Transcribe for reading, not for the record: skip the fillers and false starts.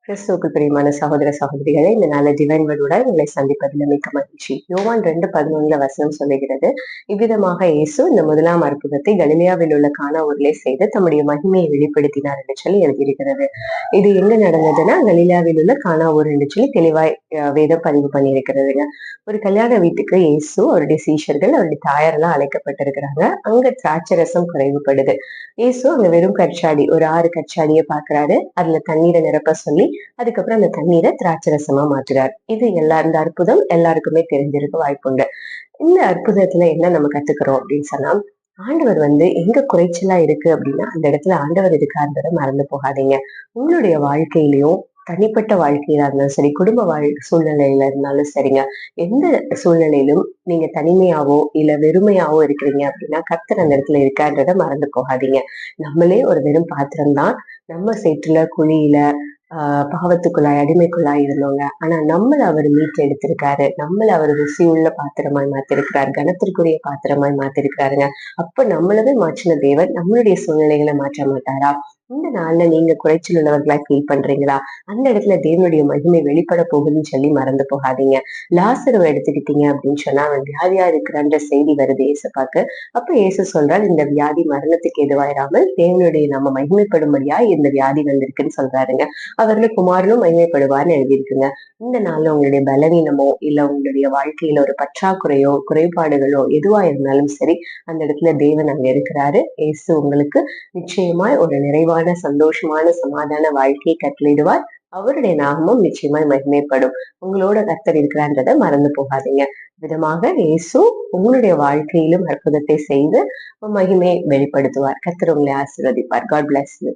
கிறிஸ்துவுக்குள் பிரியமான சகோதர சகோதரிகளை இந்த நல்ல டிவைன் வேர்டோட உங்களை சந்திப்பதில் மிக்க மகிழ்ச்சி. யோவான் 2:11 வசனம் சொல்லுகிறது, இவ்விதமாக இயேசு இந்த முதலாம் அற்புதத்தை கலிலேயாவில் உள்ள கானா ஊரிலே செய்து தம்முடைய மகிமையை வெளிப்படுத்தினார் என்று சொல்லி எழுதியிருக்கிறது. இது எங்க நடந்ததுன்னா கலிலேயாவில் உள்ள கானா ஊர் என்று சொல்லி தெளிவாய் வேதம் பதிவு பண்ணியிருக்கிறதுங்க. ஒரு கல்யாண வீட்டுக்கு இயேசு அவருடைய சீஷர்கள் அவருடைய தாயாரெல்லாம் அழைக்கப்பட்டிருக்கிறாங்க. அங்க திராட்சை ரசம் குறைவுபடுது. இயேசு அங்க வெறும் கற்சாடி ஒரு 6 கற்சாடியை பாக்குறாரு. அதுல தண்ணீரை நிரப்ப சொல்லி அதுக்கப்புறம் அந்த தண்ணீரை திராட்சை ரசமா மாற்றுறார். இந்த அற்புதம் எல்லாருக்குமே தெரிஞ்சிருக்க வாய்ப்புண்டு. இந்த அற்புதத்துல என்ன நம்ம கத்துக்கிறோம் அப்படின்னு சொன்னா, ஆண்டவர் எங்க குறைச்சலா இருக்கு அப்படின்னா அந்த இடத்துல ஆண்டவர் இருக்கான்றத மறந்து போகாதீங்க. உங்களுடைய வாழ்க்கையிலயும் தனிப்பட்ட வாழ்க்கையில இருந்தாலும் சரி, குடும்ப சூழ்நிலையில இருந்தாலும் சரிங்க, எந்த சூழ்நிலையிலும் நீங்க தனிமையாவோ இல்ல வெறுமையாவோ இருக்கிறீங்க அப்படின்னா கர்த்தர் அந்த இடத்துல இருக்கான்றத மறந்து போகாதீங்க. நம்மளே ஒரு வெறும் பாத்திரம் தான். நம்ம சேற்றுல குழியில பாவத்துக்குள்ளாய் அடிமைக்குள்ளாய் இருந்தோங்க. ஆனா நம்மள அவர் மீட்டு எடுத்திருக்காரு. நம்மள அவர் ருசியுள்ள பாத்திரமாய் மாத்திருக்கிறார். கனத்திற்குரிய பாத்திரமாய் மாத்திருக்கிறாருங்க. அப்ப நம்மளவே மாற்றின தேவன் நம்மளுடைய சூழ்நிலைகளை மாற்ற மாட்டாரா? இந்த நாள்ல நீங்க குறைச்சல் உள்ளவர்களா ஃபீல் பண்றீங்களா? அந்த இடத்துல தேவனுடைய மகிமை வெளிப்பட போகுதுன்னு சொல்லி மறந்து போகாதீங்க. லாசருவை எடுத்துக்கிட்டீங்க அப்படின்னு சொன்னா அவன் வியாதியா இருக்கிறான்ற செய்தி வருது ஏசப்பாக்கு. அப்ப இயேசு சொல்றார், இந்த வியாதி மரணத்துக்கு எதுவாயிராமல் தேவனுடைய நம்ம மகிமைப்படும்படியா இந்த வியாதி வந்திருக்குன்னு சொல்றாருங்க. அவர்ல குமாரனும் மகிமைப்படுவார்னு எழுதியிருக்குங்க. இந்த நாள்ல உங்களுடைய பலவீனமோ இல்ல உங்களுடைய வாழ்க்கையில ஒரு பற்றாக்குறையோ குறைபாடுகளோ எதுவா இருந்தாலும் சரி, அந்த இடத்துல தேவன் அங்க இருக்கிறாரு. இயேசு உங்களுக்கு நிச்சயமாய் ஒரு நிறைவான சந்தோஷமான சமாதான வாழ்க்கையை கட்டளையிடுவார். அவருடைய நாமமும் நிச்சயமாய் மகிமைப்படும். உங்களோட கர்த்தர் இருக்கிறான்றதை மறந்து போகாதீங்க. விதமாக இயேசு உங்களுடைய வாழ்க்கையிலும் அற்புதத்தை செய்து மகிமையை வெளிப்படுத்துவார். கர்த்தர் உங்களை ஆசீர்வதிப்பார். God bless you.